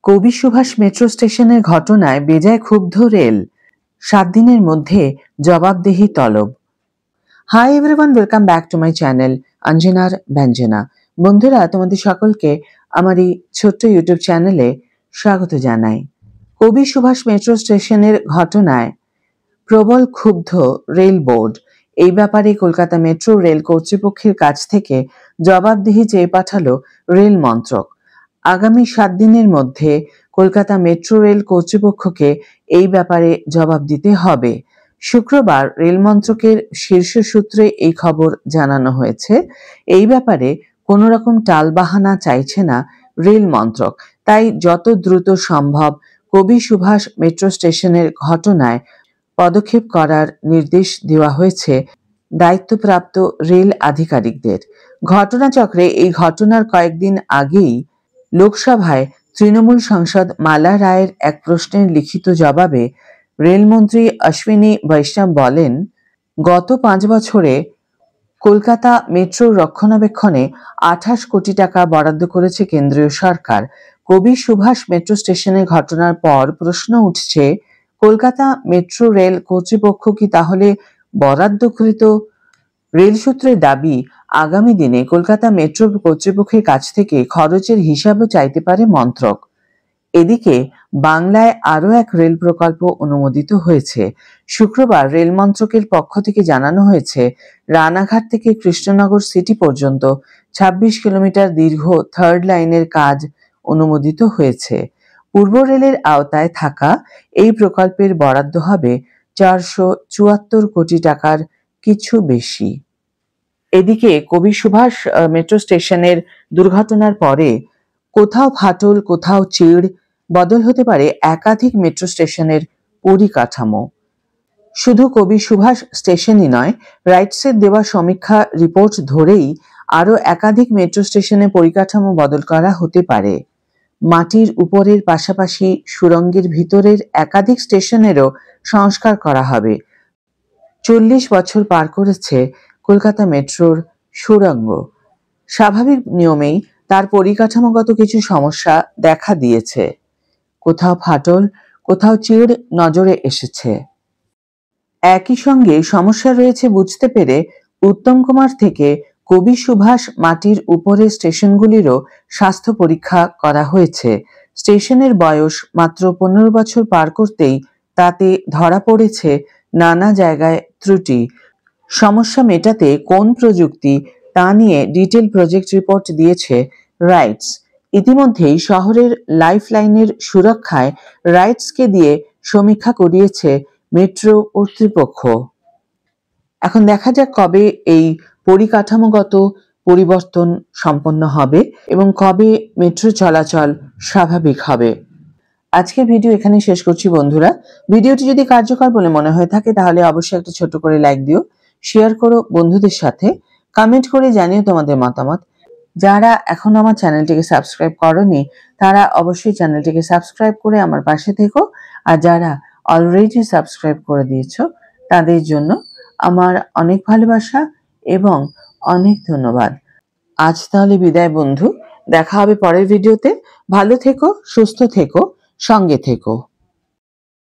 কবি সুভাষ মেট্রো স্টেশনের ঘটনায় বেজায় ক্ষুব্ধ রেল, 7 দিনের মধ্যে জবাবদিহি তলব। Hi everyone, welcome back to my channel অঞ্জনার ব্যঞ্জনা। বন্ধুরা, তোমাদের সকলকে আমার এই ছোট্ট ইউটিউব চ্যানেলে স্বাগত জানাই। কবি সুভাষ মেট্রো স্টেশনের ঘটনায় প্রবল ক্ষুব্ধ রেল বোর্ড। এই ব্যাপারে কলকাতা মেট্রো রেল কর্তৃপক্ষের কাছ থেকে জবাবদিহি চেয়ে পাঠালো রেল মন্ত্রক। আগামী 7 দিনের মধ্যে কলকাতা মেট্রো রেল কর্তৃপক্ষকে এই ব্যাপারে জবাব দিতে হবে। শুক্রবার রেল মন্ত্রকের শীর্ষ সূত্রে এই খবর জানানো হয়েছে। এই ব্যাপারে কোনো রকম টালবাহানা চাইছে না রেল মন্ত্রক, তাই যত দ্রুত সম্ভব কবি সুভাষ মেট্রো স্টেশনের ঘটনায় পদক্ষেপ করার নির্দেশ দেওয়া হয়েছে দায়িত্বপ্রাপ্ত রেল আধিকারিকদের। ঘটনাচক্রে এই ঘটনার কয়েকদিন আগেই লোকসভায় তৃণমূল সাংসদ মালা রায়ের এক প্রশ্নের লিখিত জবাবে রেলমন্ত্রী অশ্বিনী বৈষ্ণব বলেন, গত 5 বছরে কলকাতা মেট্রোর রক্ষণাবেক্ষণে 28 কোটি টাকা বরাদ্দ করেছে কেন্দ্রীয় সরকার। কবি সুভাষ মেট্রো স্টেশনের ঘটনার পর প্রশ্ন উঠছে, কলকাতা মেট্রো রেল কর্তৃপক্ষ কি তাহলে বরাদ্দকৃত? রেল সূত্রের দাবি, আগামী দিনে কলকাতা মেট্রো কর্তৃপক্ষের কাছ থেকে খরচের হিসাবও চাইতে পারে মন্ত্রক। এদিকে বাংলায় আরও এক রেল প্রকল্প অনুমোদিত হয়েছে। শুক্রবার রেল মন্ত্রকের পক্ষ থেকে জানানো হয়েছে, রানাঘাট থেকে কৃষ্ণনগর সিটি পর্যন্ত 26 কিলোমিটার দীর্ঘ থার্ড লাইনের কাজ অনুমোদিত হয়েছে। পূর্ব রেলের আওতায় থাকা এই প্রকল্পের বরাদ্দ হবে 474 কোটি টাকার কিছু বেশি। এদিকে কবি সুভাষ মেট্রো স্টেশনের দুর্ঘটনার পরে কোথাও ফাটল, কোথাও চিড়, বদল হতে পারে একাধিক মেট্রো স্টেশনের পরিকাঠামো। শুধু কবি সুভাষ স্টেশনই নয়, রাইটসের দেওয়া সমীক্ষা রিপোর্ট ধরেই আরও একাধিক মেট্রো স্টেশনে পরিকাঠামো বদল করা হতে পারে। মাটির উপরের পাশাপাশি সুড়ঙ্গের ভিতরের একাধিক স্টেশনেরও সংস্কার করা হবে। 40 বছর পার করেছে কলকাতা মেট্রোর সুড়ঙ্গ। স্বাভাবিক নিয়মেই তার পরিকাঠামোগত কিছু সমস্যা দেখা দিয়েছে। কোথাও ফাটল, কোথাও চিড় নজরে এসেছে। একই সঙ্গে সমস্যা রয়েছে বুঝতে পেরে উত্তম কুমার থেকে কবি সুভাষ মাটির উপরের স্টেশনগুলিরও স্বাস্থ্য পরীক্ষা করা হয়েছে। স্টেশনের বয়স মাত্র 15 বছর পার করতেই তাতে ধরা পড়েছে নানা জায়গায় ত্রুটি। সমস্যা মেটাতে কোন প্রযুক্তি, তা নিয়ে ডিটেল প্রজেক্ট রিপোর্ট দিয়েছে রাইটস। ইতিমধ্যেই শহরের লাইফ লাইনের সুরক্ষায় রাইটসকে দিয়ে সমীক্ষা করিয়েছে মেট্রো কর্তৃপক্ষ। এখন দেখা যাক কবে এই পরিকাঠামোগত পরিবর্তন সম্পন্ন হবে এবং কবে মেট্রো চলাচল স্বাভাবিক হবে। আজকের ভিডিও এখানে শেষ করছি বন্ধুরা। ভিডিওটি যদি কার্যকর বলে মনে হয়ে থাকে তাহলে অবশ্যই একটা ছোট করে লাইক দিও, শেয়ার করো বন্ধুদের সাথে, কমেন্ট করে জানিও তোমাদের মতামত। যারা এখন আমার চ্যানেলটিকে সাবস্ক্রাইব করোনি তারা অবশ্যই চ্যানেলটিকে সাবস্ক্রাইব করে আমার পাশে থেকো, আর যারা অলরেডি সাবস্ক্রাইব করে দিয়েছো তাদের জন্য আমার অনেক ভালোবাসা এবং অনেক ধন্যবাদ। আজ তাহলে বিদায় বন্ধু, দেখা হবে পরের ভিডিওতে। ভালো থেকো, সুস্থ থেকো, সঙ্গে থেকো।